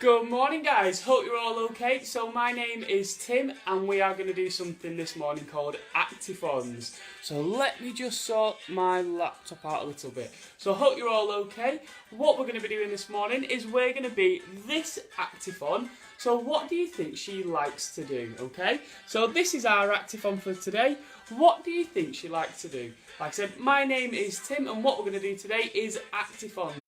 Good morning guys, hope you're all okay. So my name is Tim and we are going to do something this morning called Actiphons. So let me just sort my laptop out a little bit. So hope you're all okay. What we're going to be doing this morning is we're going to be this Actiphon. So what do you think she likes to do, okay? So this is our Actiphon for today. What do you think she likes to do? Like I said, my name is Tim and what we're going to do today is Actiphons.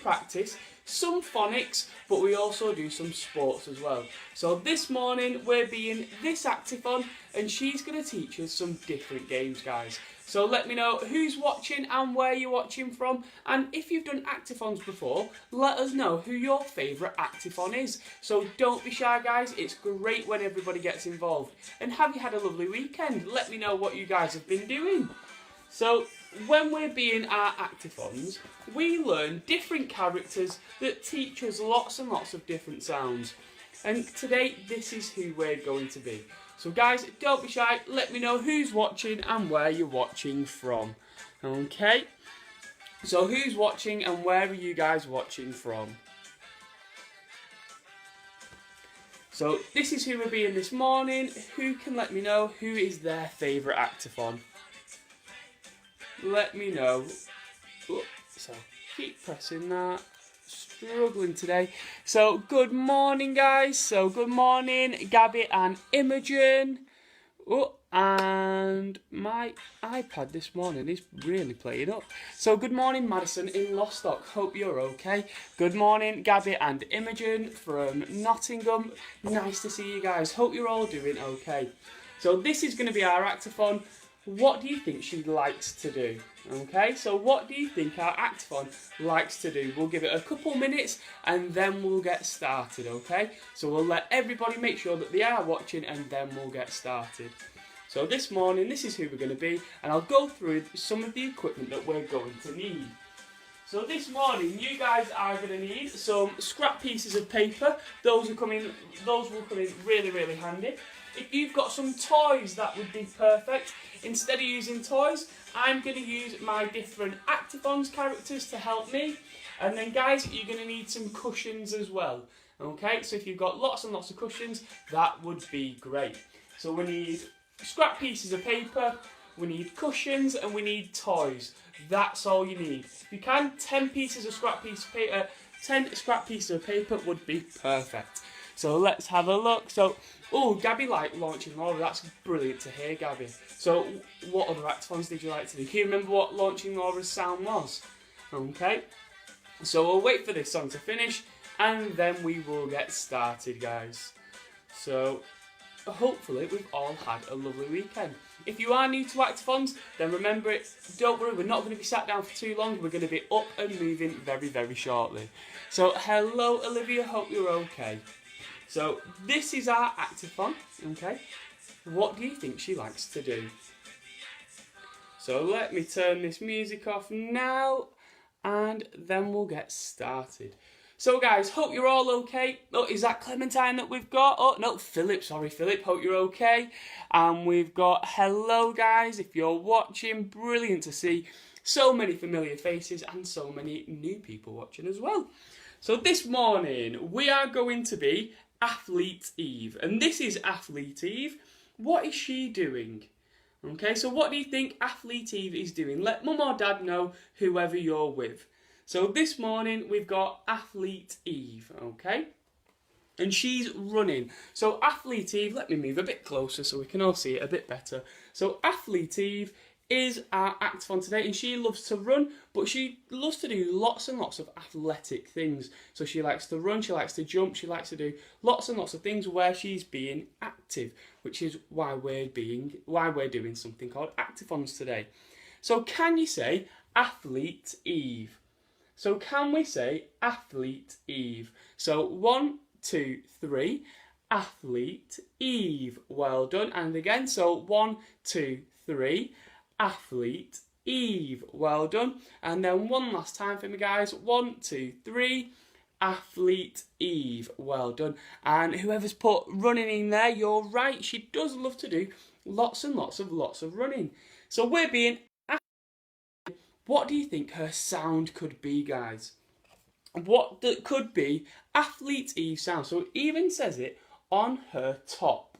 Practice some phonics, but we also do some sports as well. So this morning we're being this Actiphon and she's going to teach us some different games, guys. So let me know who's watching and where you're watching from, and if you've done Actiphons before, let us know who your favourite Actiphon is. So don't be shy guys, it's great when everybody gets involved. And have you had a lovely weekend? Let me know what you guys have been doing. So when we're being our Actiphons, we learn different characters that teach us lots and lots of different sounds. And today, this is who we're going to be. So guys, don't be shy, let me know who's watching and where you're watching from. Okay? So who's watching and where are you guys watching from? So this is who we're being this morning. Who can let me know who is their favourite Actiphon? Let me know. So keep pressing that. Struggling today. So good morning guys. So good morning Gabby and Imogen. And my iPad this morning is really playing up. So good morning Madison in Lostock. Hope you're okay. Good morning Gabby and Imogen from Nottingham. Nice to see you guys. Hope you're all doing okay. So this is going to be our Actiphon. What do you think she likes to do? Okay, so what do you think our Actiphon likes to do? We'll give it a couple minutes and then we'll get started, okay? So we'll let everybody make sure that they are watching and then we'll get started. So this morning, this is who we're going to be, and I'll go through some of the equipment that we're going to need. So this morning, you guys are going to need some scrap pieces of paper. Those will come in really, really handy. If you've got some toys, that would be perfect. Instead of using toys, I'm going to use my different Actiphons characters to help me. And then guys, you're going to need some cushions as well. Okay, so if you've got lots and lots of cushions, that would be great. So we need scrap pieces of paper, we need cushions, and we need toys. That's all you need. If you can, 10 scrap pieces of paper would be perfect. So let's have a look. So, Gabby liked launching Laura. That's brilliant to hear, Gabby. So, what other Actiphons did you like to do? Can you remember what launching Laura's sound was? Okay. So we'll wait for this song to finish, and then we will get started, guys. So, hopefully we've all had a lovely weekend. If you are new to Actiphons, then remember it. Don't worry, we're not going to be sat down for too long. We're going to be up and moving very, very shortly. So, hello, Olivia. Hope you're okay. So this is our Actiphon, okay? What do you think she likes to do? So let me turn this music off now, and then we'll get started. So guys, hope you're all okay. Oh, is that Clementine that we've got? Oh, no, Philip, sorry Philip, hope you're okay. And we've got hello guys, if you're watching, brilliant to see so many familiar faces and so many new people watching as well. So this morning, we are going to be Athlete Eve, and this is Athlete Eve. What is she doing? Okay, so what do you think Athlete Eve is doing? Let mum or dad know, whoever you're with. So this morning we've got Athlete Eve, okay? And she's running. So Athlete Eve, let me move a bit closer so we can all see it a bit better. So Athlete Eve is our Actiphon today, and she loves to run, but she loves to do lots and lots of athletic things. So she likes to run, she likes to jump, she likes to do lots and lots of things where she's being active, which is why we're doing something called Actiphons today. So can you say Athlete Eve? So can we say Athlete Eve? So 1, 2, 3, Athlete Eve. Well done. And again, so 1, 2, 3. Athlete Eve. Well done. And then one last time for me, guys. 1, 2, 3. Athlete Eve. Well done. And whoever's put running in there, you're right. She does love to do lots and lots of running. So we're being. What do you think her sound could be, guys? what that could be Athlete Eve sound. So it even says it on her top.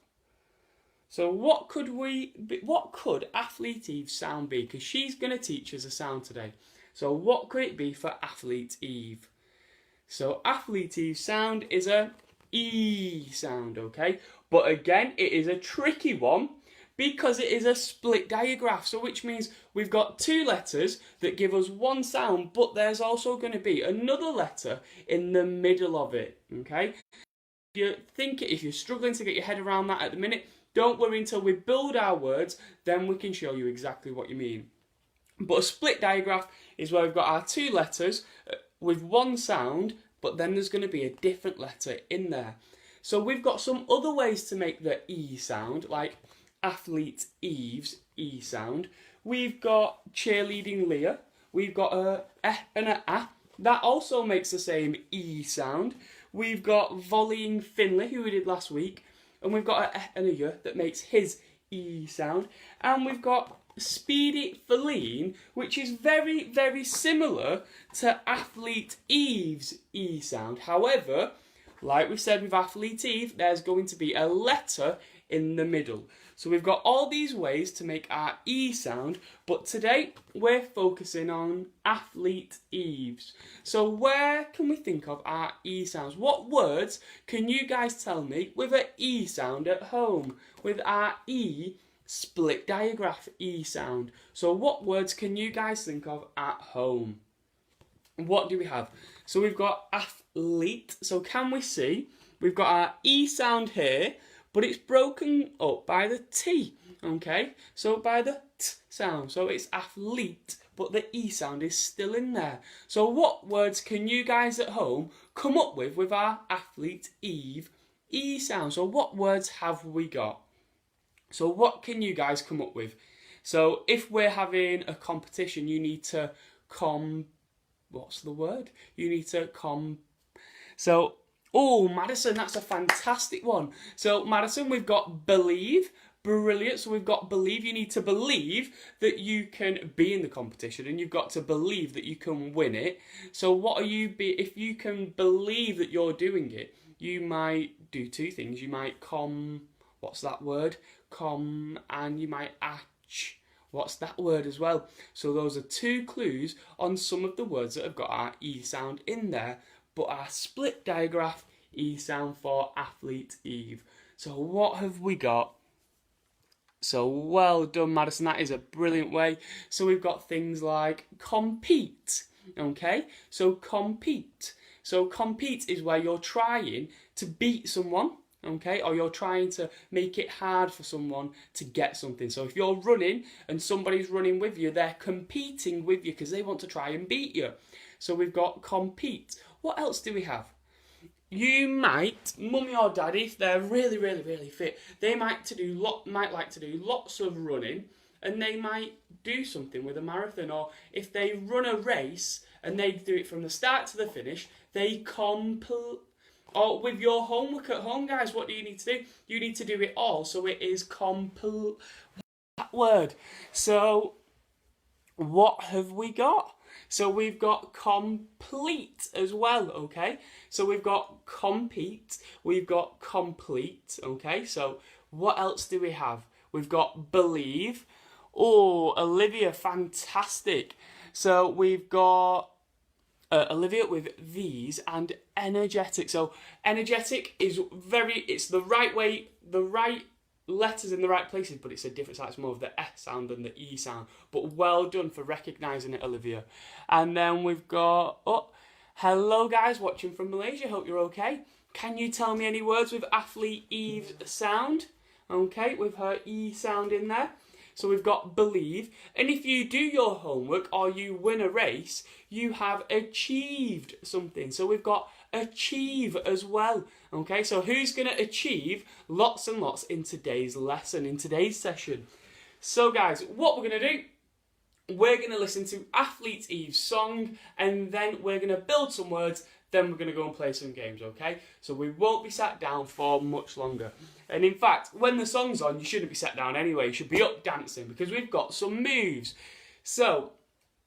So what could Athlete Eve sound be? Because she's going to teach us a sound today. So what could it be for Athlete Eve? So Athlete Eve sound is a E sound, okay? But again, it is a tricky one because it is a split diagraph. So which means we've got two letters that give us one sound, but there's also going to be another letter in the middle of it, okay? If you're struggling to get your head around that at the minute, don't worry until we build our words, then we can show you exactly what you mean. But a split diagraph is where we've got our two letters with one sound, but then there's going to be a different letter in there. So we've got some other ways to make the E sound, like Athlete Eve's E sound. We've got Cheerleading Leah. We've got a and a A. That also makes the same E sound. We've got Volleying Finley, who we did last week. And we've got a and a Y that makes his E sound. And we've got Speedy Feline, which is very, very similar to Athlete Eve's E sound. However, like we said with Athlete Eve, there's going to be a letter in the middle. So we've got all these ways to make our E sound, but today we're focusing on Athlete Eve's. So where can we think of our E sounds? What words can you guys tell me with an E sound at home? With our E split diagraph E sound. So what words can you guys think of at home? What do we have? So we've got athlete. So can we see? We've got our E sound here, but it's broken up by the T, okay? So by the T sound. So it's athlete, but the E sound is still in there. So what words can you guys at home come up with our Athlete Eve E sound? So what words have we got? So what can you guys come up with? So if we're having a competition, you need to what's the word? You need to So, oh, Madison, that's a fantastic one. So, Madison, we've got believe. Brilliant. So we've got believe. You need to believe that you can be in the competition, and you've got to believe that you can win it. So what if you can believe that you're doing it, you might do two things. You might what's that word? And you might what's that word as well? So those are two clues on some of the words that have got our E sound in there, but our split diagraph E sound for Athlete Eve. So what have we got? So well done, Madison. That is a brilliant way. So we've got things like compete. Okay, so compete. So compete is where you're trying to beat someone. Okay, or you're trying to make it hard for someone to get something. So if you're running and somebody's running with you, they're competing with you because they want to try and beat you. So we've got compete. What else do we have? You might, mummy or daddy, if they're really, really, really fit, they might like to do lots of running, and they might do something with a marathon. Or if they run a race and they do it from the start to the finish, they Or with your homework at home, guys, what do you need to do? You need to do it all, so it is that word. So what have we got? So we've got complete as well, okay? So we've got compete, we've got complete, okay? So what else do we have? We've got believe. Oh, Olivia, fantastic. So we've got Olivia with these and energetic. So energetic is it's the right way, the right letters in the right places, but it's a different sound. It's more of the S sound than the E sound. But well done for recognising it, Olivia. And then we've got, hello guys watching from Malaysia. Hope you're okay. Can you tell me any words with Athlete Eve's sound? Okay, with her E sound in there. So we've got believe. And if you do your homework or you win a race, you have achieved something. So we've got achieve as well. Okay, so who's going to achieve lots and lots in today's lesson, in today's session? So guys, what we're going to do, we're going to listen to Athlete Eve's song, and then we're going to build some words, then we're going to go and play some games, okay? So we won't be sat down for much longer. And in fact, when the song's on, you shouldn't be sat down anyway. You should be up dancing because we've got some moves. So,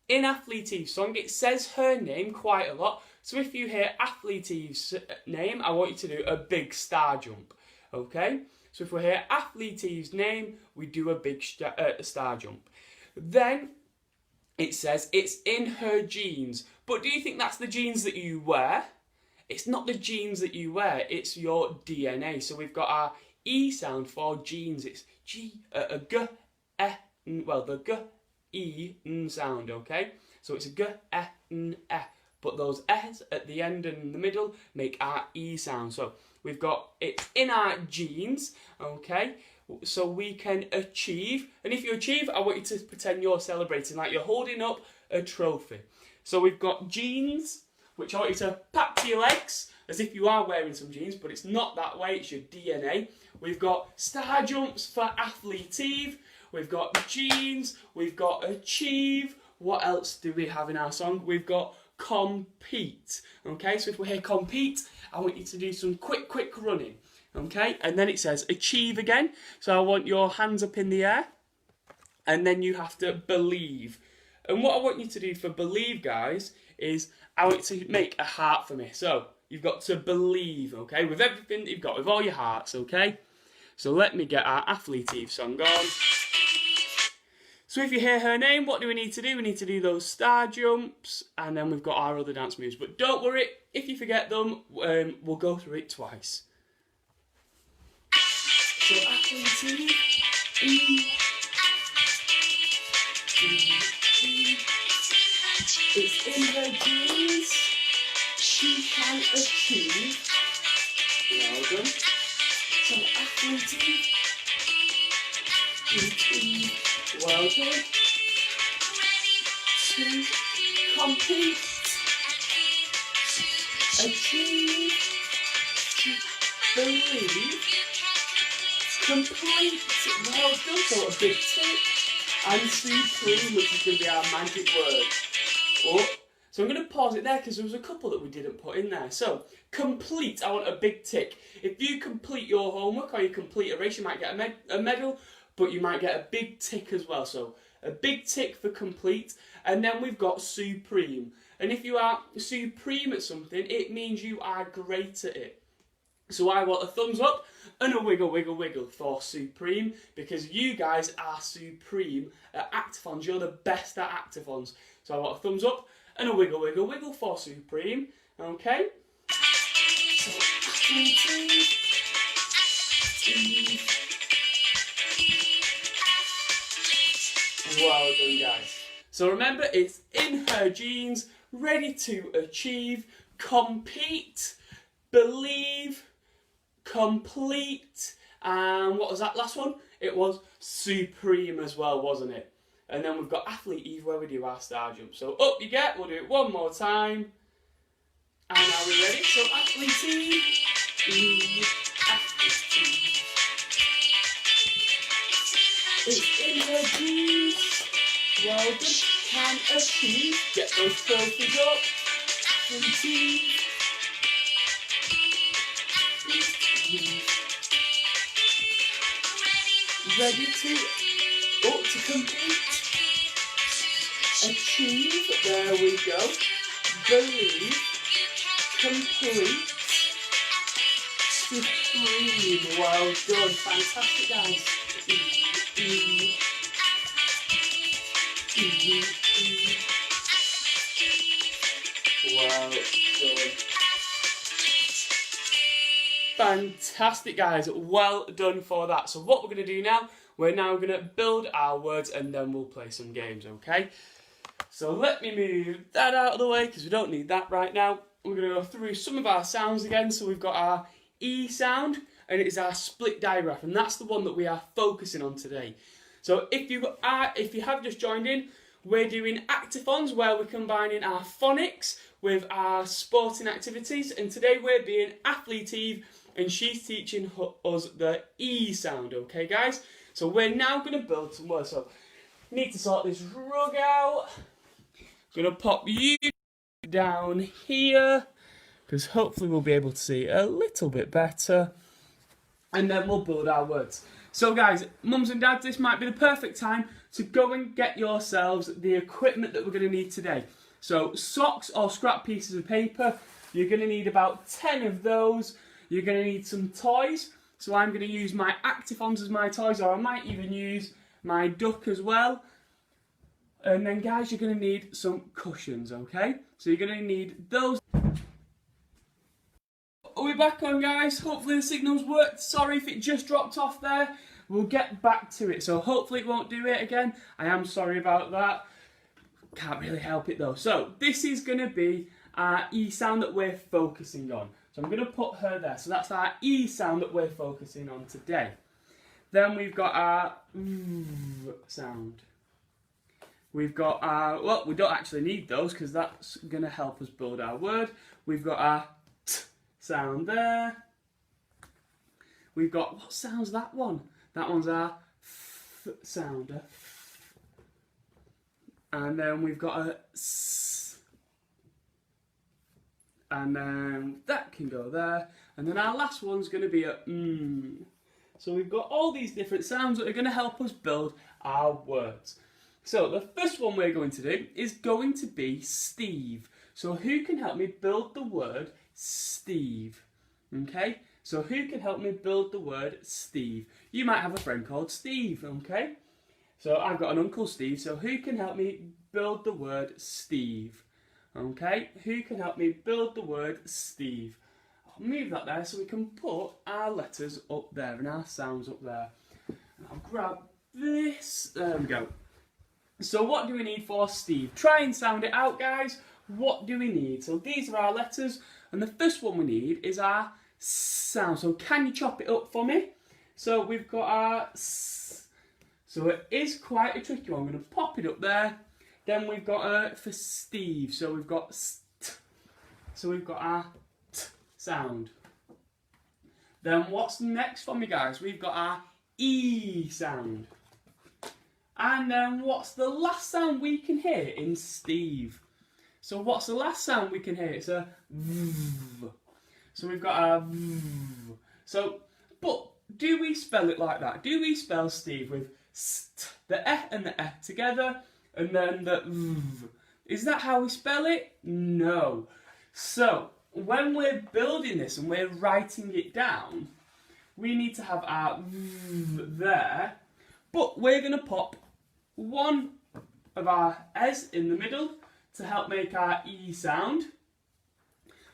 in Athlete Eve's song, it says her name quite a lot. So if you hear Actiphons' name, I want you to do a big star jump, okay? So if we hear Actiphons' name, we do a big star jump. Then it says it's in her genes. But do you think that's the genes that you wear? It's not the genes that you wear, it's your DNA. So we've got our E sound for genes. It's G, the G, E, N sound, okay? So it's a G, E, N, E. But those E's at the end and in the middle make our E sound. So we've got it in our genes, okay? So we can achieve. And if you achieve, I want you to pretend you're celebrating, like you're holding up a trophy. So we've got genes, which I want you to pat to your legs, as if you are wearing some jeans, but it's not that way, it's your DNA. We've got star jumps for Actiphons. We've got genes, we've got achieve. What else do we have in our song? We've got compete. Okay, so if we hear compete, I want you to do some quick running. Okay, and then it says achieve again. So I want your hands up in the air, and then you have to believe. And what I want you to do for believe, guys, is I want you to make a heart for me. So you've got to believe, okay, with everything that you've got, with all your hearts, okay? So let me get our Actiphons song on. So if you hear her name, what do we need to do? We need to do those star jumps, and then we've got our other dance moves. But don't worry, if you forget them, we'll go through it twice. So Actiphons, it's in her genes, she can achieve. Well done. So Actiphons, well done. To compete, achieve, believe, complete. Well done. So a big tick. And supreme, which is going to be our magic word. Oh, so I'm going to pause it there because there was a couple that we didn't put in there. So, complete, I want a big tick. If you complete your homework or you complete a race, you might get a medal, but you might get a big tick as well. So, a big tick for complete. And then we've got supreme. And if you are supreme at something, it means you are great at it. So I want a thumbs up and a wiggle for supreme, because you guys are supreme at Actiphons. You're the best at Actiphons. So I want a thumbs up and a wiggle for supreme. Okay? So, well done, guys. So remember, it's in her genes, ready to achieve, compete, believe, complete, and what was that last one? It was supreme as well, wasn't it? And then we've got athlete Eve, where we do our star jump. So up you get, we'll do it one more time. And are we ready? So athlete Eve, athlete Eve. It's in her genes, well done, can achieve, get those trophies up, athlete Eve. Ready to compete, achieve, there we go, believe, complete, supreme, well done, fantastic guys. Well done. Fantastic guys, well done for that. So what we're going to do now, we're now going to build our words and then we'll play some games, okay? So let me move that out of the way because we don't need that right now. We're going to go through some of our sounds again. So we've got our E sound and it is our split diagraph, and that's the one that we are focusing on today. So if you have just joined in, we're doing Actiphons, where we're combining our phonics with our sporting activities, and today we're being Athlete Eve, and she's teaching us the E sound, okay guys? So we're now going to build some words. So need to sort this rug out. I'm going to pop you down here, because hopefully we'll be able to see a little bit better, and then we'll build our words. So guys, mums and dads, this might be the perfect time to go and get yourselves the equipment that we're going to need today. So socks or scrap pieces of paper, you're going to need about 10 of those. You're going to need some toys. So I'm going to use my Actiphons as my toys, or I might even use my duck as well. And then guys, you're going to need some cushions, okay? So you're going to need those. Are we back on, guys? Hopefully the signal's worked. Sorry if it just dropped off there. We'll get back to it. So hopefully it won't do it again. I am sorry about that. Can't really help it though. So this is going to be our E sound that we're focusing on. So I'm going to put her there. So that's our E sound that we're focusing on today. Then we've got our V sound. We've got our, well, we don't actually need those because that's going to help us build our word. We've got our T sound there. We've got, what sound's that one? That one's our F sound. And then we've got a S. And then that can go there. And then our last one's going to be a M. So we've got all these different sounds that are going to help us build our words. So the first one we're going to do is going to be Steve. So who can help me build the word Steve? Okay, so who can help me build the word Steve? You might have a friend called Steve, okay? So I've got an Uncle Steve, so who can help me build the word Steve? Okay, who can help me build the word Steve? I'll move that there so we can put our letters up there and our sounds up there. And I'll grab this, there we go. So what do we need for Steve? Try and sound it out, guys. What do we need? So these are our letters, and the first one we need is our sound. So can you chop it up for me? So we've got our S. So it is quite a tricky one. I'm going to pop it up there. Then we've got for Steve. So we've got st. So we've got our T sound. Then what's next for me, guys? We've got our E sound. And then what's the last sound we can hear in Steve? So what's the last sound we can hear? It's a V. So we've got a V. So, but do we spell it like that? Do we spell Steve with st, the E and the E together, and then the V? Is that how we spell it? No. So, when we're building this and we're writing it down, we need to have our V there, but we're going to pop one of our S in the middle to help make our E sound.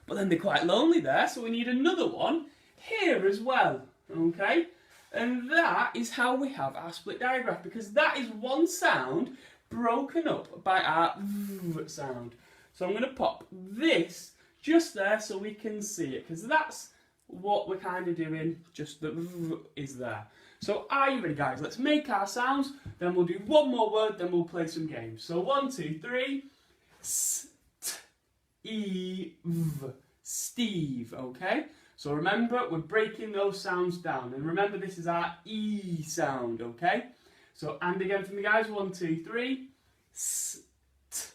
But then they're quite lonely there, so we need another one here as well, okay? And that is how we have our split diagraph, because that is one sound broken up by our V sound. So I'm going to pop this just there so we can see it, because that's what we're kind of doing, just the V is there. So are you ready, guys? Let's make our sounds, then we'll do one more word, then we'll play some games. So 1, 2, 3, S, T, E, V, Steve, okay? So remember, we're breaking those sounds down, and remember this is our E sound, okay? So, and again for me, guys, 1, 2, 3, S, T,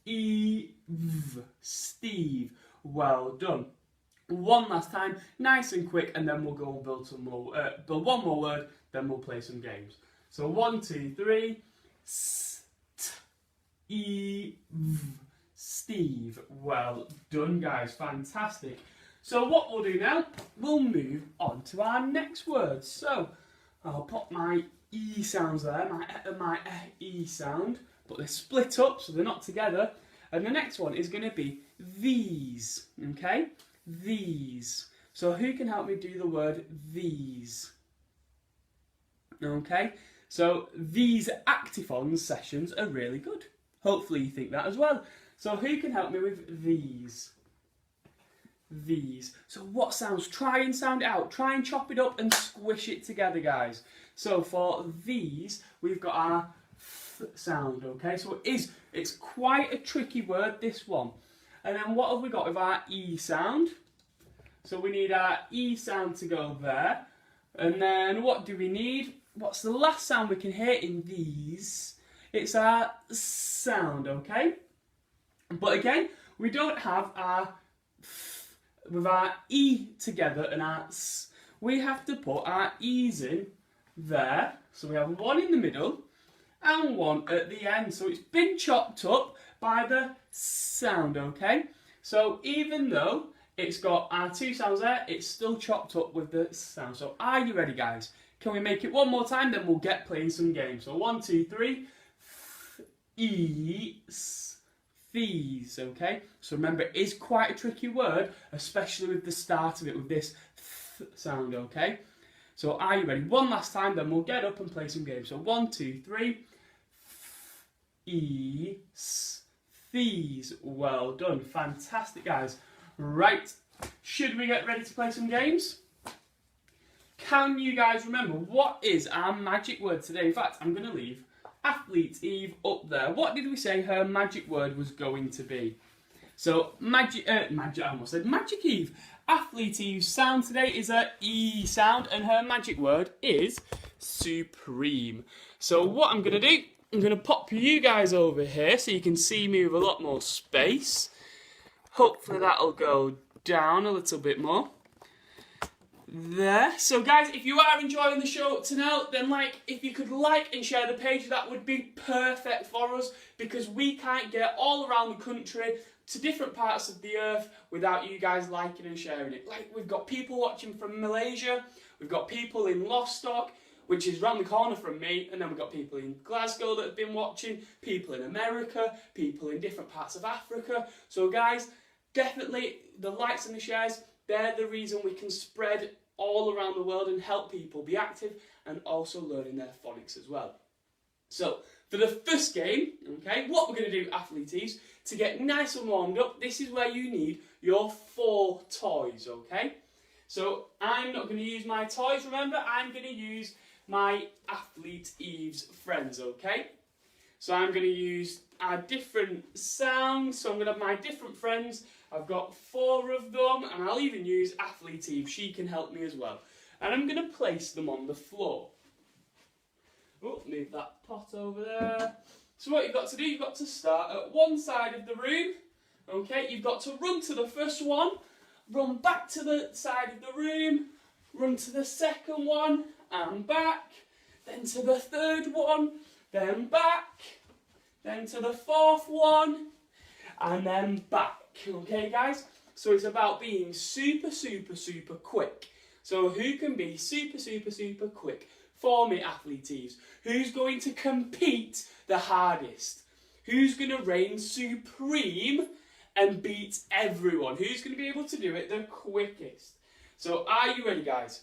E, V, Steve. Well done. One last time, nice and quick, and then we'll go and build some more. Build one more word, then we'll play some games. So 1, 2, 3, S, T, E, V, Steve. Well done, guys. Fantastic. So what we'll do now, we'll move on to our next word. So I'll pop my E sounds there, my E sound, but they're split up, so they're not together. And the next one is going to be these, okay? These. So who can help me do the word these? Okay, so these Actiphons sessions are really good. Hopefully you think that as well. So who can help me with these? These. So what sounds? Try and sound it out. Try and chop it up and squish it together, guys. So for these, we've got our F sound, okay? So it's quite a tricky word, this one. And then what have we got with our E sound? So we need our E sound to go there. And then what do we need? What's the last sound we can hear in these? It's our sound, okay? But again, we don't have our F with our E together and our S. We have to put our E's in there. So we have one in the middle and one at the end. So it's been chopped up by the sound, okay? So even though it's got our two sounds there, it's still chopped up with the sound. So are you ready, guys? Can we make it one more time, then we'll get playing some games. So 1, 2, 3. These, okay? So remember, it is quite a tricky word, especially with the start of it, with this sound, okay? So are you ready? One last time, then we'll get up and play some games. So 1, 2, 3. These. Well done. Fantastic, guys. Right. Should we get ready to play some games? Can you guys remember what is our magic word today? In fact, I'm going to leave Athlete Eve up there. What did we say her magic word was going to be? So, I almost said Magic Eve. Athlete Eve's sound today is a E sound, and her magic word is supreme. So what I'm going to do, I'm going to pop you guys over here so you can see me with a lot more space. Hopefully that'll go down a little bit more. There. So guys, if you are enjoying the show up to now, then if you could like and share the page, that would be perfect for us, because we can't get all around the country to different parts of the earth without you guys liking and sharing it. We've got people watching from Malaysia, we've got people in Lostock, which is round the corner from me, and then we've got people in Glasgow that have been watching, people in America, people in different parts of Africa. So guys, definitely the likes and the shares, they're the reason we can spread all around the world and help people be active and also learning their phonics as well. So for the first game, okay, what we're going to do, athletes, to get nice and warmed up, this is where you need your 4 toys, okay? So I'm not going to use my toys, remember, I'm going to use my Athlete Eve's friends, okay? So I'm going to use our different sounds, so I'm going to have my different friends. I've got 4 of them, and I'll even use Athlete Eve, she can help me as well. And I'm going to place them on the floor. Oh, move that pot over there. So what you've got to do, you've got to start at one side of the room. Okay, you've got to run to the first one, run back to the side of the room, run to the second one, and back, then to the third one, then back, then to the fourth one, and then back. Okay, guys? So it's about being super, super, super quick. So who can be super, super, super quick? For me, athletes. Who's going to compete the hardest? Who's going to reign supreme and beat everyone? Who's going to be able to do it the quickest? So are you ready, guys?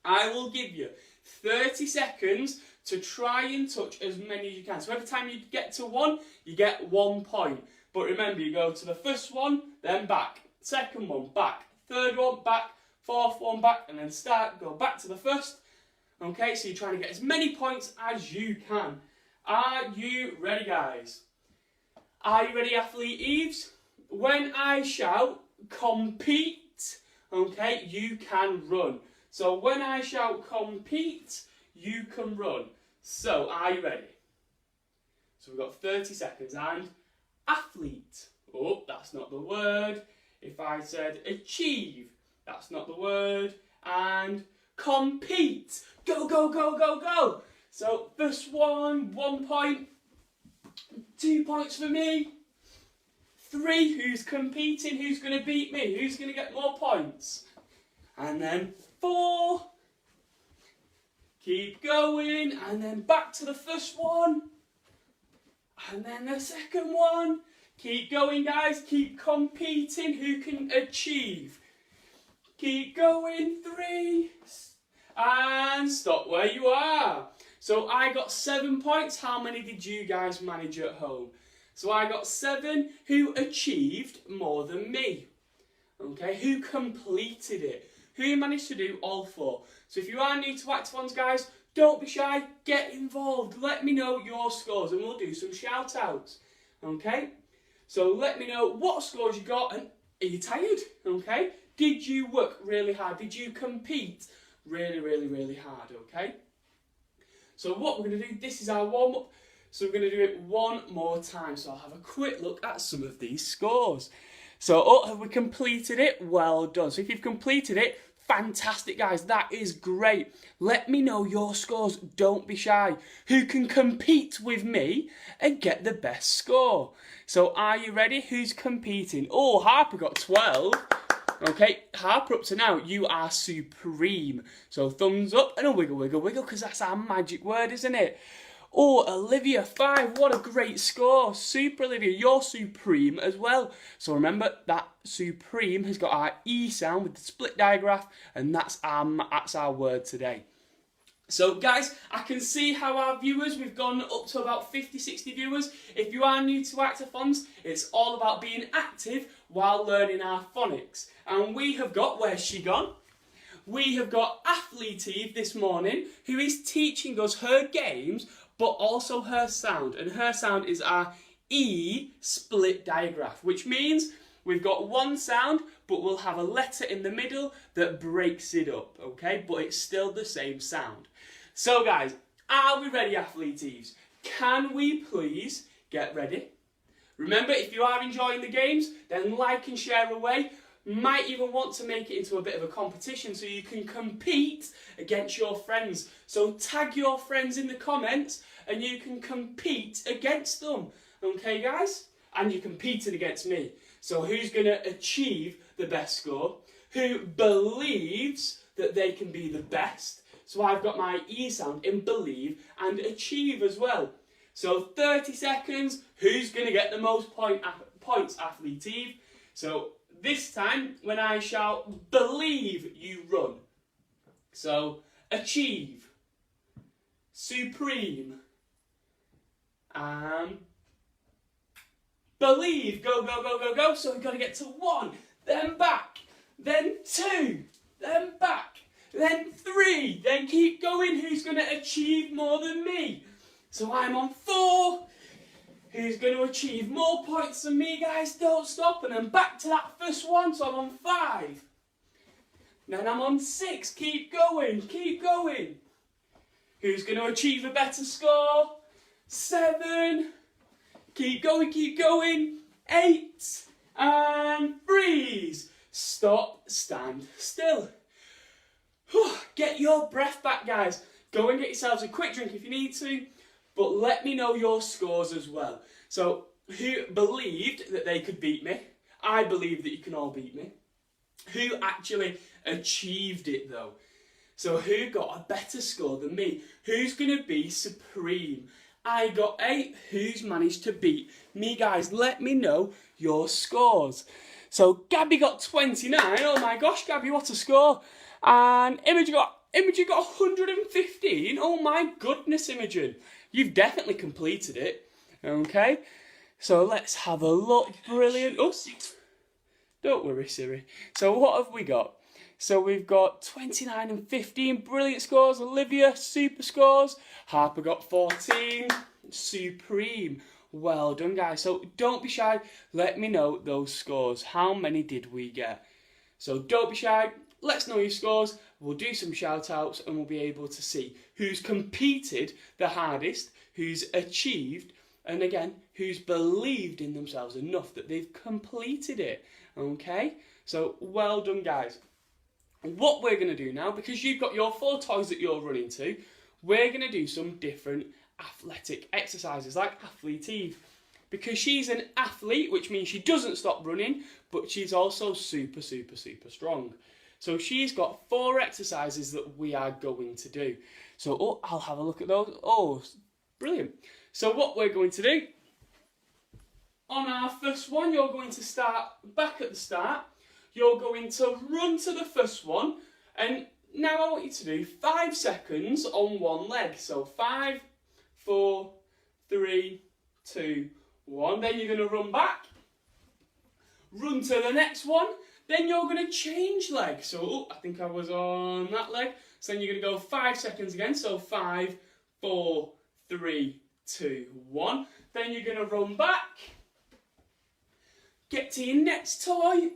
I will give you 30 seconds to try and touch as many as you can. So every time you get to 1, you get 1 point. But remember, you go to the first one, then back. Second one, back. Third one, back. Fourth one, back. And then go back to the first. Okay, so you're trying to get as many points as you can. Are you ready, guys? Are you ready, Athlete Eves? When I shout, compete, okay, you can run. So when I shout compete, you can run. So, are you ready? So we've got 30 seconds, and athlete. Oh, that's not the word. If I said achieve, that's not the word. And compete. Go, go, go, go, go. So first one, 1 point. 2 points for me. 3, who's competing? Who's going to beat me? Who's going to get more points? And then 4. Keep going. And then back to the first one. And then the second one. Keep going, guys. Keep competing. Who can achieve? Keep going. 3. And stop where you are. So I got 7 points. How many did you guys manage at home? So I got 7. Who achieved more than me? Okay, who completed it? Who managed to do all 4? So if you are new to Actiphons, guys, don't be shy. Get involved. Let me know your scores and we'll do some shout outs. Okay? So let me know what scores you got, and are you tired? Okay? Did you work really hard? Did you compete really, really, really hard? Okay? So what we're going to do, this is our warm-up. So we're going to do it one more time. So I'll have a quick look at some of these scores. So, have we completed it? Well done. So if you've completed it, Fantastic, guys. That is great. Let me know your scores. Don't be shy. Who can compete with me and get the best score? So are you ready? Who's competing? Oh, Harper got 12. Okay, Harper, up to now, you are supreme. So thumbs up and a wiggle, wiggle, wiggle, because that's our magic word, isn't it? Oh, Olivia, 5. What a great score. Super, Olivia. You're supreme as well. So remember that supreme has got our E sound with the split diagraph, and that's our word today. So guys, I can see how our viewers, we've gone up to about 50, 60 viewers. If you are new to Actiphons, it's all about being active while learning our phonics. And we have got, where's she gone? We have got Athlete Eve this morning, who is teaching us her games, but also her sound. And her sound is our E split diagraph, which means we've got one sound, but we'll have a letter in the middle that breaks it up, okay? But it's still the same sound. So guys, are we ready, Athlete Eves? Can we please get ready? Remember, if you are enjoying the games, then like and share away. Might even want to make it into a bit of a competition so you can compete against your friends. So tag your friends in the comments and you can compete against them. Okay, guys? And you're competing against me. So who's going to achieve the best score? Who believes that they can be the best? So I've got my E sound in believe and achieve as well. So 30 seconds. Who's going to get the most points, Athlete Eve? So this time, when I shout believe, you run. So achieve, supreme, and believe. Go, go, go, go, go. So we've got to get to 1, then back, then 2, then back, then 3, then keep going. Who's going to achieve more than me? So I'm on 4. Who's going to achieve more points than me, guys? Don't stop. And then back to that first one. So I'm on 5. Then I'm on 6. Keep going. Keep going. Who's going to achieve a better score? 7. Keep going. Keep going. 8. And freeze. Stop. Stand still. Get your breath back, guys. Go and get yourselves a quick drink if you need to. But let me know your scores as well. So, who believed that they could beat me? I believe that you can all beat me. Who actually achieved it though? So, who got a better score than me? Who's going to be supreme? I got 8. Who's managed to beat me, guys? Let me know your scores. So, Gabby got 29. Oh my gosh, Gabby, what a score. And Imogen got 115. Oh my goodness, Imogen. You've definitely completed it. Okay. So let's have a look. Brilliant. Oh, don't worry, Siri. So what have we got? So we've got 29 and 15. Brilliant scores. Olivia, super scores. Harper got 14. Supreme. Well done, guys. So don't be shy. Let me know those scores. How many did we get? So don't be shy. Let's know your scores. We'll do some shout outs and we'll be able to see who's competed the hardest, who's achieved, and again, who's believed in themselves enough that they've completed it. Okay? So well done, guys. What we're going to do now, because you've got your 4 toys that you're running to, we're going to do some different athletic exercises like Athlete Eve. Because she's an athlete, which means she doesn't stop running, but she's also super, super, super strong. So she's got 4 exercises that we are going to do. So, I'll have a look at those. Oh, brilliant. So what we're going to do, on our first one, you're going to start back at the start. You're going to run to the first one. And now I want you to do 5 seconds on one leg. So 5, 4, 3, 2, 1. Then you're going to run back. Run to the next one. Then you're going to change legs. So, I think I was on that leg. So then you're going to go 5 seconds again. So 5, 4, 3, 2, 1. Then you're going to run back. Get to your next toy.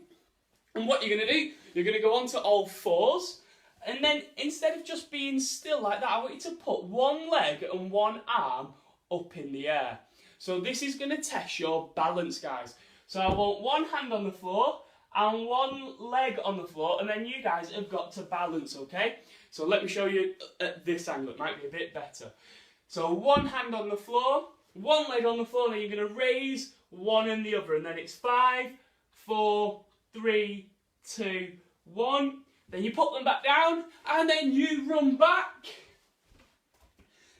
And what you're going to do, you're going to go on to all 4s. And then instead of just being still like that, I want you to put one leg and one arm up in the air. So this is going to test your balance, guys. So I want one hand on the floor and one leg on the floor, and then you guys have got to balance, okay? So let me show you at this angle, it might be a bit better. So one hand on the floor, one leg on the floor, and you're going to raise one and the other, and then it's 5, 4, 3, 2, 1. Then you put them back down, and then you run back.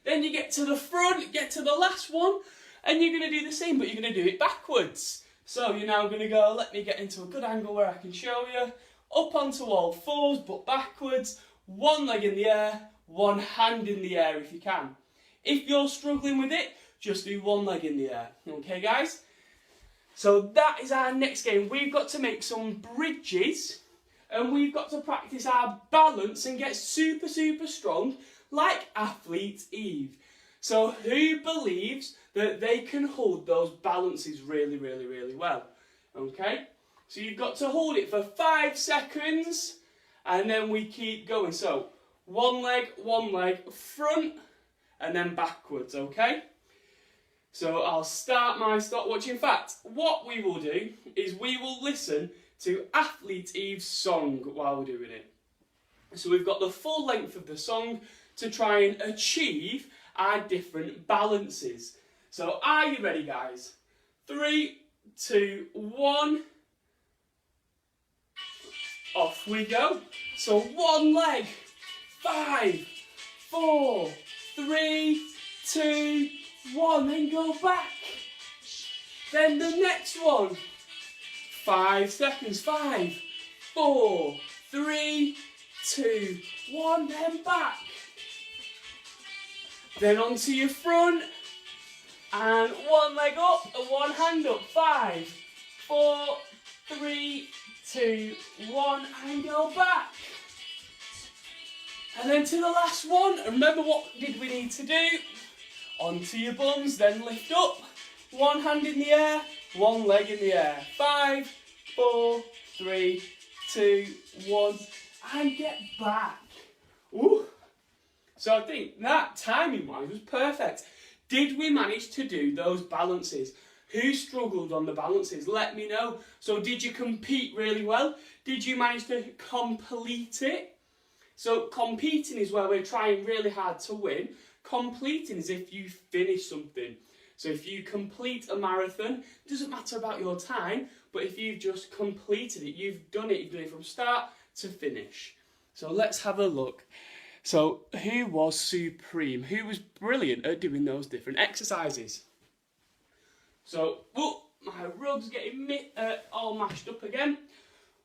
Then you get to the front, get to the last one, and you're going to do the same, but you're going to do it backwards. So you're now going to go, let me get into a good angle where I can show you, up onto all fours, but backwards, one leg in the air, one hand in the air if you can. If you're struggling with it, just do one leg in the air. Okay, guys? So that is our next game. We've got to make some bridges, and we've got to practice our balance and get super, super strong, like Athlete Eve. So who believes that they can hold those balances really, really, really well? Okay? So you've got to hold it for 5 seconds, and then we keep going. So one leg, front, and then backwards, okay? So I'll start my stopwatch. In fact, what we will do is we will listen to Athlete Eve's song while we're doing it. So we've got the full length of the song to try and achieve our different balances. So are you ready, guys? 3, 2, 1. Off we go. So one leg. 5, 4, 3, 2, 1. Then go back. Then the next one. 5 seconds. 5, 4, 3, 2, 1. Then back. Then onto your front. And one leg up and one hand up. 5, 4, 3, 2, 1. And go back. And then to the last one. And remember, what did we need to do? Onto your bums, then lift up. One hand in the air, one leg in the air. 5, 4, 3, 2, 1. And get back. Ooh. So I think that timing-wise was perfect. Did we manage to do those balances? Who struggled on the balances? Let me know. So did you compete really well? Did you manage to complete it? So competing is where we're trying really hard to win. Completing is if you finish something. So if you complete a marathon, it doesn't matter about your time, but if you've just completed it, you've done it from start to finish. So let's have a look. So who was supreme? Who was brilliant at doing those different exercises? So, oh, my rug's getting all mashed up again.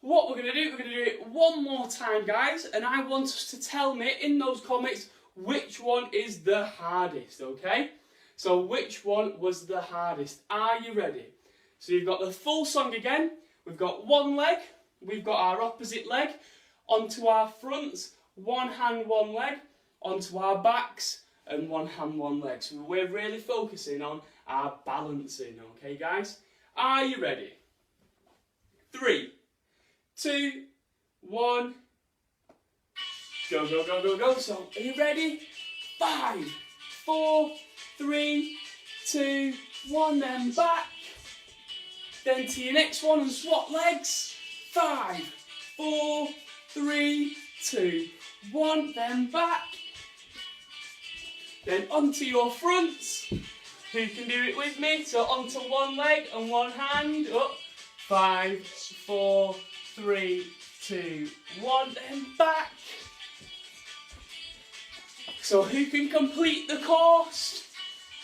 What we're going to do it one more time, guys, and I want us to tell me in those comments which one is the hardest, okay? So which one was the hardest? Are you ready? So you've got the full song again. We've got one leg. We've got our opposite leg. Onto our fronts. One hand, one leg. Onto our backs. And one hand, one leg. So we're really focusing on our balancing, okay, guys? Are you ready? 3, 2, 1. Go, go, go, go, go. So, are you ready? 5, 4, 3, 2, 1. Then back. Then to your next one and swap legs. 5, 4, 3, 2, 1. Then back. Then onto your fronts. Who can do it with me? So onto one leg and one hand. Up. 5, 4, 3, 2, 1. Then back. So who can complete the course?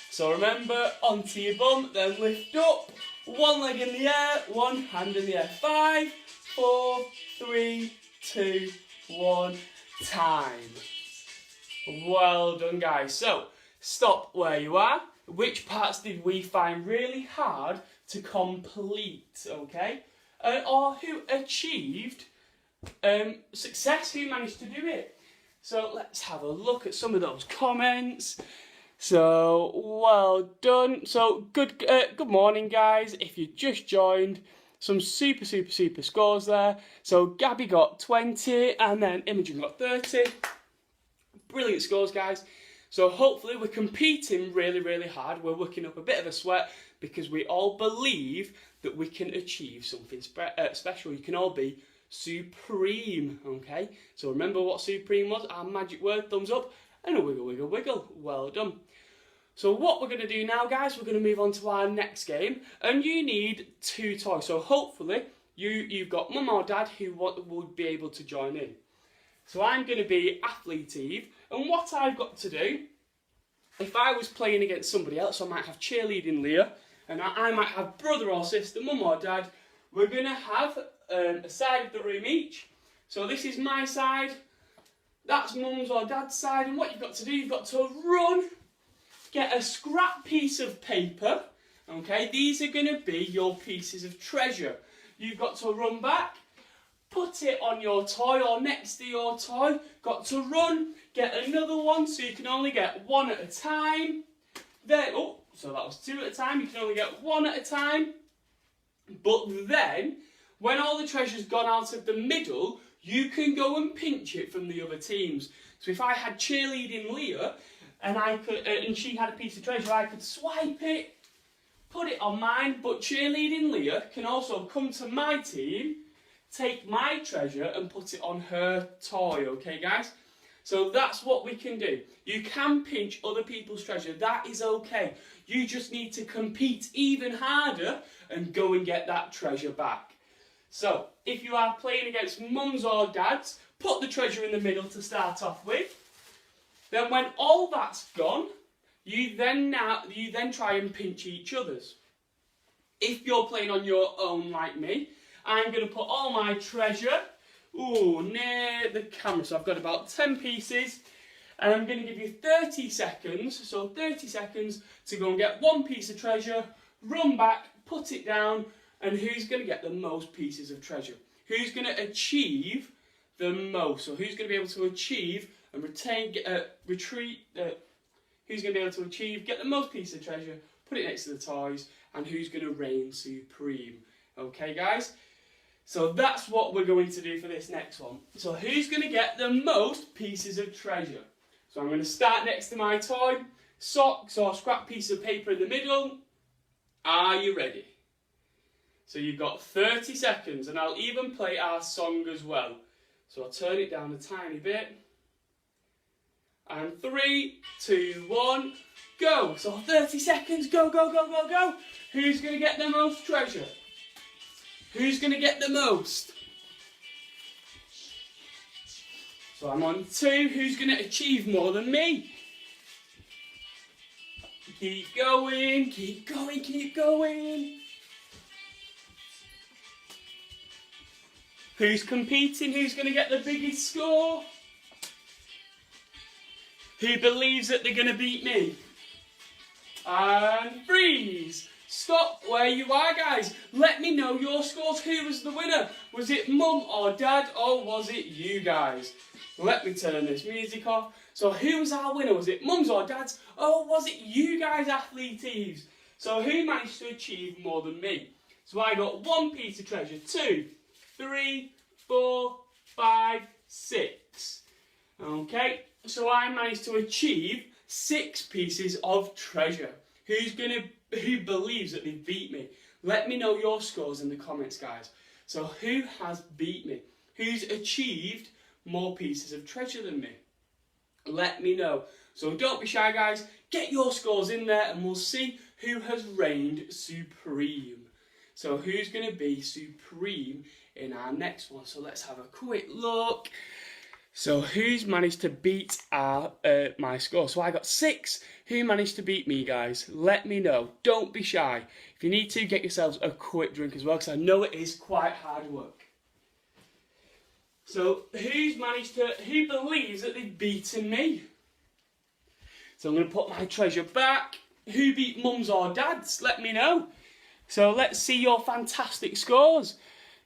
So remember, onto your bum, then lift up. One leg in the air, one hand in the air. 5, 4, 3, 2, 1. Time. Well done, guys. So, stop where you are. Which parts did we find really hard to complete, okay? Or who achieved success, who managed to do it? So, let's have a look at some of those comments. So, well done. So, good morning, guys. If you just joined, some super scores there. So, Gabby got 20, and then Imogen got 30. Brilliant scores, guys. So hopefully we're competing really hard. We're working up a bit of a sweat because we all believe that we can achieve something special. You can all be supreme, okay? So remember what supreme was? Our magic word, thumbs up, and a wiggle, wiggle, wiggle. Well done. So what we're going to do now, guys, we're going to move on to our next game, and you need 2 toys. So hopefully you've got mum or dad who would be able to join in. So I'm going to be Athlete Eve, and what I've got to do, if I was playing against somebody else, I might have cheerleading Leah, and I might have brother or sister, mum or dad. We're going to have a side of the room each. So this is my side, that's mum's or dad's side, and what you've got to do, you've got to run, get a scrap piece of paper, okay? These are going to be your pieces of treasure. You've got to run back, put it on your toy or next to your toy, got to run, get another one, so you can only get 1 at a time. Then, oh, so that was 2 at a time, you can only get 1 at a time. But then, when all the treasure's gone out of the middle, you can go and pinch it from the other teams. So if I had cheerleading Leah, and she had a piece of treasure, I could swipe it, put it on mine, but cheerleading Leah can also come to my team, take my treasure and put it on her toy, okay guys? So that's what we can do. You can pinch other people's treasure, that is okay. You just need to compete even harder and go and get that treasure back. So, if you are playing against mums or dads, put the treasure in the middle to start off with. Then when all that's gone, you then try and pinch each other's. If you're playing on your own like me, I'm going to put all my treasure near the camera. So I've got about 10 pieces, and I'm going to give you 30 seconds. So 30 seconds to go and get 1 piece of treasure, run back, put it down, and who's going to get the most pieces of treasure? Who's going to achieve the most? So who's going to be able to achieve and who's going to be able to achieve, get the most pieces of treasure, put it next to the toys, and who's going to reign supreme? Okay, guys? So that's what we're going to do for this next one. So who's going to get the most pieces of treasure? So I'm going to start next to my toy, socks or scrap piece of paper in the middle. Are you ready? So you've got 30 seconds, and I'll even play our song as well. So I'll turn it down a tiny bit. And 3, 2, 1, go! So 30 seconds, go, go, go, go, go! Who's going to get the most treasure? Who's going to get the most? So I'm on 2. Who's going to achieve more than me? Keep going, keep going, keep going. Who's competing? Who's going to get the biggest score? Who believes that they're going to beat me? And freeze! Stop where you are, guys. Let me know your scores. Who was the winner? Was it mum or dad, or was it you guys? Let me turn this music off. So who was our winner? Was it mums or dads, or was it you guys, Athlete Eves? So who managed to achieve more than me? So I got 1 piece of treasure, 2, 3, 4, 5, 6. Okay, so I managed to achieve 6 pieces of treasure. Who believes that they beat me? Let me know your scores in the comments, guys. So who has beat me? Who's achieved more pieces of treasure than me? Let me know. So don't be shy, guys. Get your scores in there, and we'll see who has reigned supreme. So who's going to be supreme in our next one? So let's have a quick look. So who's managed to beat my score? So I got 6. Who managed to beat me, guys? Let me know. Don't be shy. If you need to, get yourselves a quick drink as well, because I know it is quite hard work. So who believes that they've beaten me? So I'm going to put my treasure back. Who beat mums or dads? Let me know. So let's see your fantastic scores.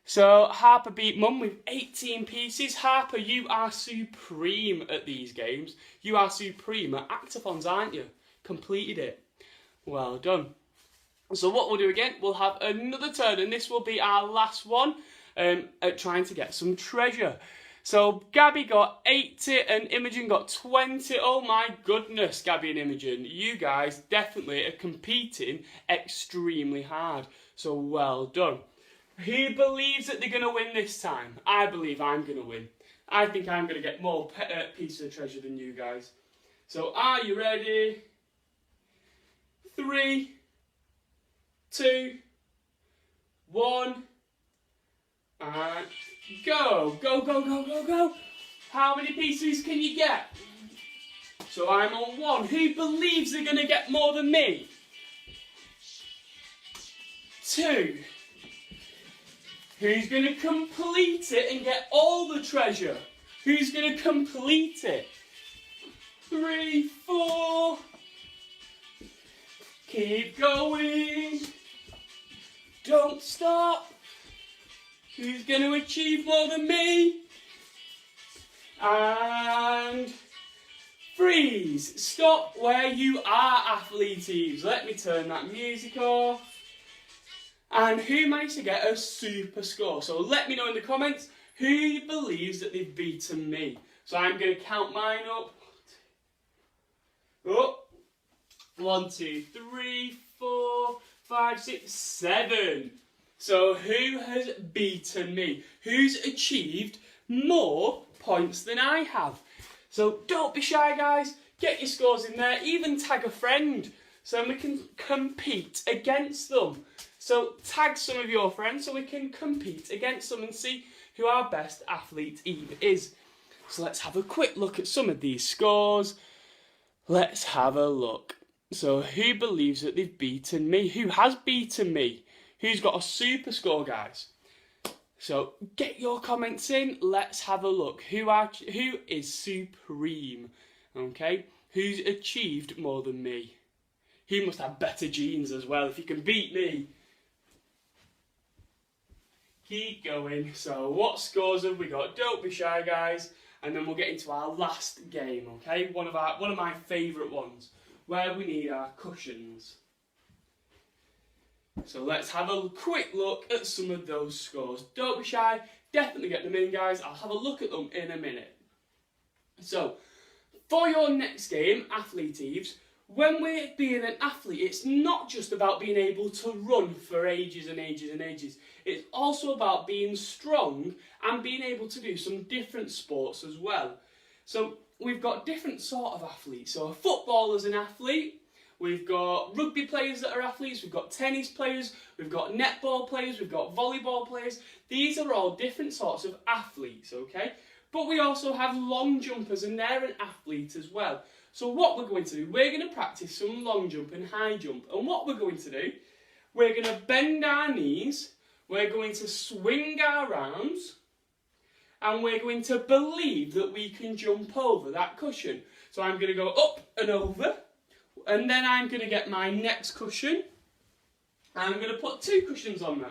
So Harper beat mum with 18 pieces. Harper, you are supreme at these games. You are supreme at Actiphons, aren't you? Completed it. Well done. So what we'll do again, we'll have another turn, and this will be our last one at trying to get some treasure. So Gabby got 80 and Imogen got 20. Oh my goodness, Gabby and Imogen. You guys definitely are competing extremely hard. So well done. Who believes that they're going to win this time? I believe I'm going to win. I think I'm going to get more pieces of treasure than you guys. So are you ready? 3, 2, 1, and go. Go, go, go, go, go. How many pieces can you get? So I'm on 1. Who believes they're going to get more than me? 2. Who's going to complete it and get all the treasure? Who's going to complete it? 3, 4. Keep going. Don't stop. Who's going to achieve more than me? And freeze. Stop where you are, athletes. Let me turn that music off. And who managed to get a super score? So let me know in the comments who believes that they've beaten me. So I'm going to count mine up. Oh, 1, 2, 3, 4, 5, 6, 7. So who has beaten me? Who's achieved more points than I have? So don't be shy, guys. Get your scores in there. Even tag a friend so we can compete against them. So tag some of your friends so we can compete against them and see who our best athlete Eve is. So let's have a quick look at some of these scores. Let's have a look. So who believes that they've beaten me? Who has beaten me? Who's got a super score, guys? So get your comments in. Let's have a look. Who is supreme? Okay. Who's achieved more than me? He must have better genes as well if he can beat me. Keep going. So what scores have we got? Don't be shy, guys. And then we'll get into our last game, okay? One of my favourite ones, where we need our cushions. So let's have a quick look at some of those scores. Don't be shy. Definitely get them in, guys. I'll have a look at them in a minute. So, for your next game, Athlete Eves, when we're being an athlete, it's not just about being able to run for ages and ages and ages. It's also about being strong and being able to do some different sports as well. So we've got different sort of athletes. So a footballer's an athlete. We've got rugby players that are athletes. We've got tennis players. We've got netball players. We've got volleyball players. These are all different sorts of athletes, okay? But we also have long jumpers, and they're an athlete as well. So what we're going to do, we're going to practice some long jump and high jump. And what we're going to do, we're going to bend our knees, we're going to swing our arms, and we're going to believe that we can jump over that cushion. So I'm going to go up and over, and then I'm going to get my next cushion, and I'm going to put 2 cushions on there.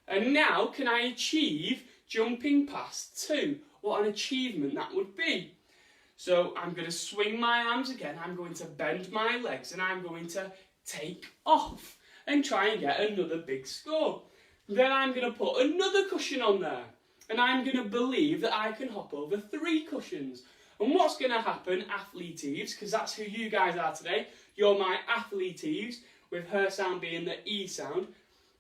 And now, can I achieve jumping past 2? What an achievement that would be. So I'm going to swing my arms again, I'm going to bend my legs, and I'm going to take off and try and get another big score. Then I'm going to put another cushion on there, and I'm going to believe that I can hop over 3 cushions. And what's going to happen, Athlete Eves, because that's who you guys are today, you're my Athlete Eves, with her sound being the E sound,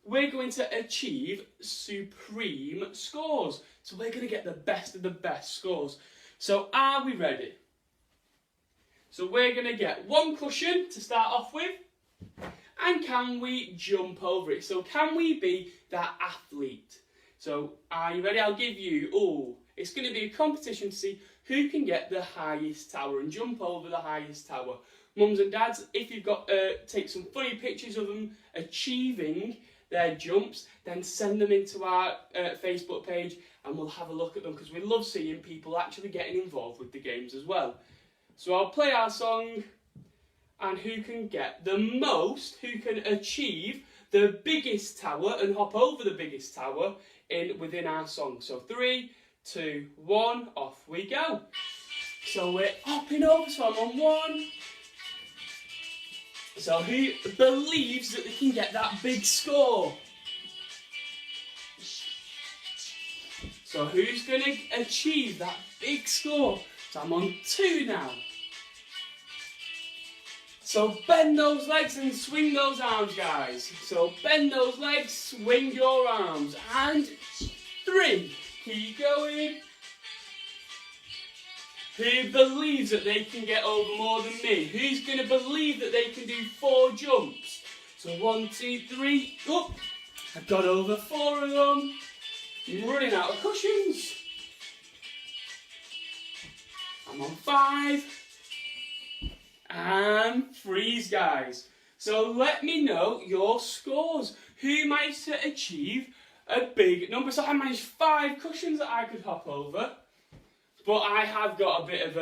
we're going to achieve supreme scores. So we're going to get the best of the best scores. So are we ready? So we're going to get 1 cushion to start off with. And can we jump over it? So can we be that athlete? So are you ready? I'll give you, it's going to be a competition to see who can get the highest tower and jump over the highest tower. Mums and dads, if you've got, take some funny pictures of them achieving their jumps, then send them into our Facebook page and we'll have a look at them, because we love seeing people actually getting involved with the games as well. So I'll play our song, and who can get the most, who can achieve the biggest tower and hop over the biggest tower within our song. So 3, 2, 1, off we go. So we're hopping over, so I'm on 1. So who believes that they can get that big score? So who's going to achieve that big score? So I'm on 2 now. So bend those legs and swing those arms, guys. So bend those legs, swing your arms. And 3. Keep going. Who believes that they can get over more than me? Who's going to believe that they can do 4 jumps? So 1, 2, 3, up. I've got over 4 of them. I'm running out of cushions. I'm on 5. And freeze, guys. So let me know your scores. Who managed to achieve a big number? So I managed 5 cushions that I could hop over. But I have got a bit of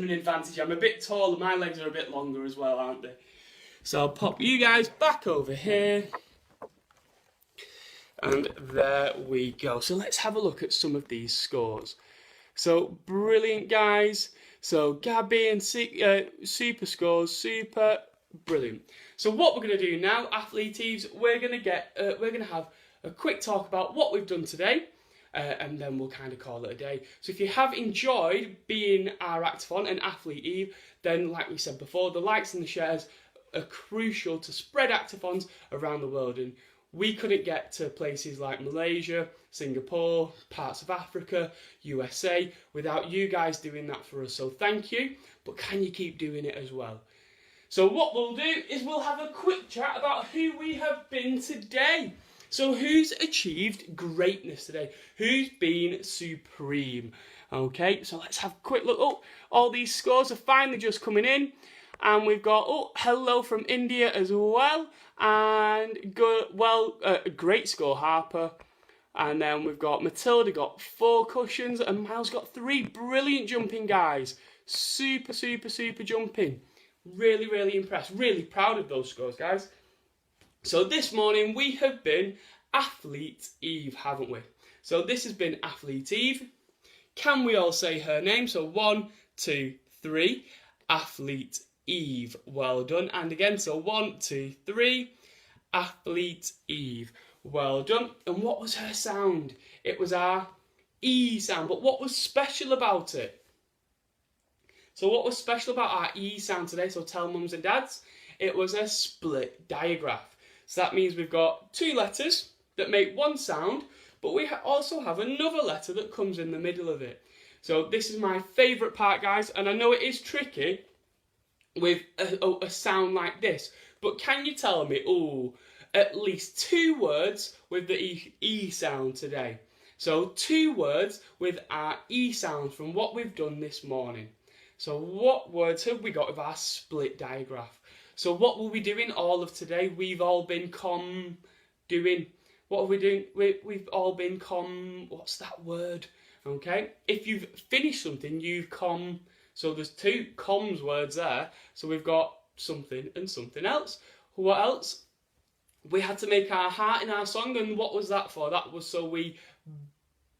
an advantage. I'm a bit taller. My legs are a bit longer as well, aren't they? So I'll pop you guys back over here. And there we go. So let's have a look at some of these scores. So brilliant, guys. So Gabby and super scores, super brilliant. So what we're going to do now, Athlete Eves, we're going to have a quick talk about what we've done today. And then we'll kind of call it a day. So if you have enjoyed being our Actiphon and Athlete Eve, then like we said before, the likes and the shares are crucial to spread Actiphons around the world. And we couldn't get to places like Malaysia, Singapore, parts of Africa, USA, without you guys doing that for us. So thank you, but can you keep doing it as well? So what we'll do is we'll have a quick chat about who we have been today. So who's achieved greatness today? Who's been supreme? Okay, so let's have a quick look. Oh, all these scores are finally just coming in. And we've got, oh, hello from India as well. And a great score, Harper. And then we've got Matilda got 4 cushions and Miles got 3. Brilliant jumping, guys. Super, super, super jumping. Really, really impressed. Really proud of those scores, guys. So this morning we have been Athlete Eve, haven't we? So this has been Athlete Eve. Can we all say her name? So 1, 2, 3. Athlete Eve. Well done. And again, so 1, 2, 3. Athlete Eve. Well done. And what was her sound? It was our E sound. But what was special about it? So what was special about our E sound today? So tell mums and dads. It was a split diagraph. So that means we've got 2 letters that make one sound, but we also have another letter that comes in the middle of it. So this is my favourite part, guys, and I know it is tricky with a sound like this, but can you tell me, at least 2 words with the E sound today? So 2 words with our E sound from what we've done this morning. So what words have we got with our split diagraph? So what will we be doing all of today? We've all been doing. What are we doing? We've all been what's that word? Okay. If you've finished something, you've so there's 2 comms words there. So we've got something and something else. What else? We had to make our heart in our song. And what was that for? That was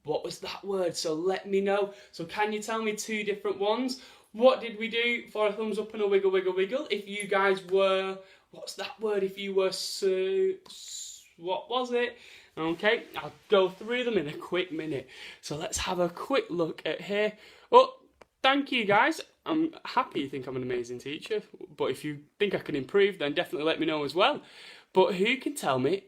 what was that word? So let me know. So can you tell me 2 different ones? What did we do for a thumbs up and a wiggle, wiggle, wiggle? If you guys were, what's that word? If you were, what was it? Okay, I'll go through them in a quick minute. So let's have a quick look at here. Oh, thank you guys. I'm happy you think I'm an amazing teacher. But if you think I can improve, then definitely let me know as well. But who can tell me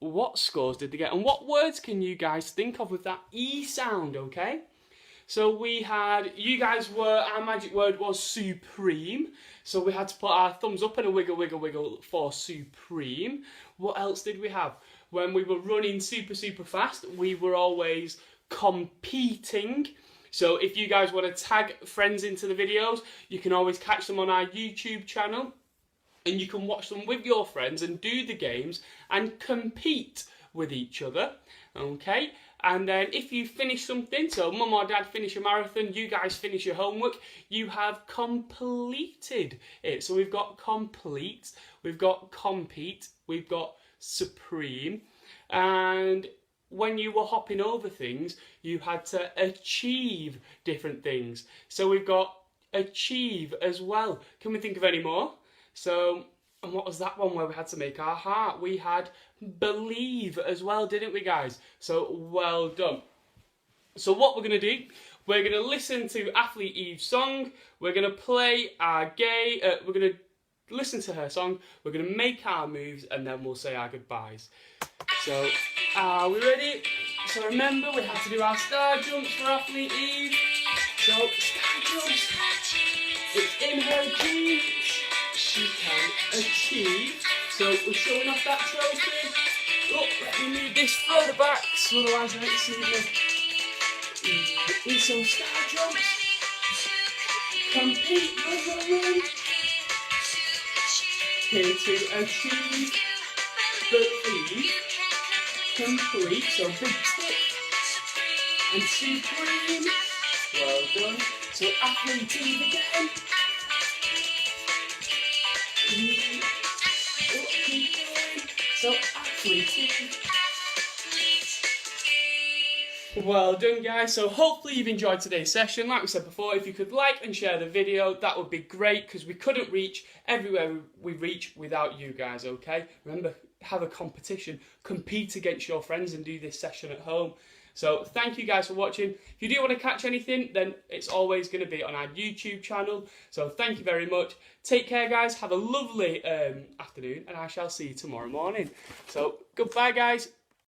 what scores did they get? And what words can you guys think of with that E sound, okay? So we had, our magic word was supreme. So we had to put our thumbs up and a wiggle, wiggle, wiggle for supreme. What else did we have? When we were running super, super fast, we were always competing. So if you guys want to tag friends into the videos, you can always catch them on our YouTube channel. And you can watch them with your friends and do the games and compete with each other. Okay? And then if you finish something, so mum or dad finish a marathon, you guys finish your homework, you have completed it. So we've got complete, we've got compete, we've got supreme. And when you were hopping over things, you had to achieve different things. So we've got achieve as well. Can we think of any more? So, and what was that one where we had to make our heart? We had believe as well, didn't we, guys? So, well done. So what we're going to do, we're going to listen to Athlete Eve's song. We're going to play our game. We're going to listen to her song, we're going to make our moves, and then we'll say our goodbyes. So, are we ready? So remember, we have to do our star jumps for Athlete Eve. So, star jumps. It's in her genes. She can achieve. So, we're showing off that trophy. Oh, let me move this further back, so otherwise I don't see me. In some star jumps. Compete with the win. Here to achieve, believe, complete, so big stick, and supreme, well done. So Athlete Eve again. Keep going. So Athlete Eve. Well done, guys. So hopefully you've enjoyed today's session. Like we said before, if you could like and share the video, that would be great, because we couldn't reach everywhere we reach without you guys, okay? Remember, have a competition, compete against your friends and do this session at home. So thank you guys for watching. If you do want to catch anything, then it's always going to be on our YouTube channel. So thank you very much. Take care, guys. Have a lovely afternoon, and I shall see you tomorrow morning. So goodbye, guys.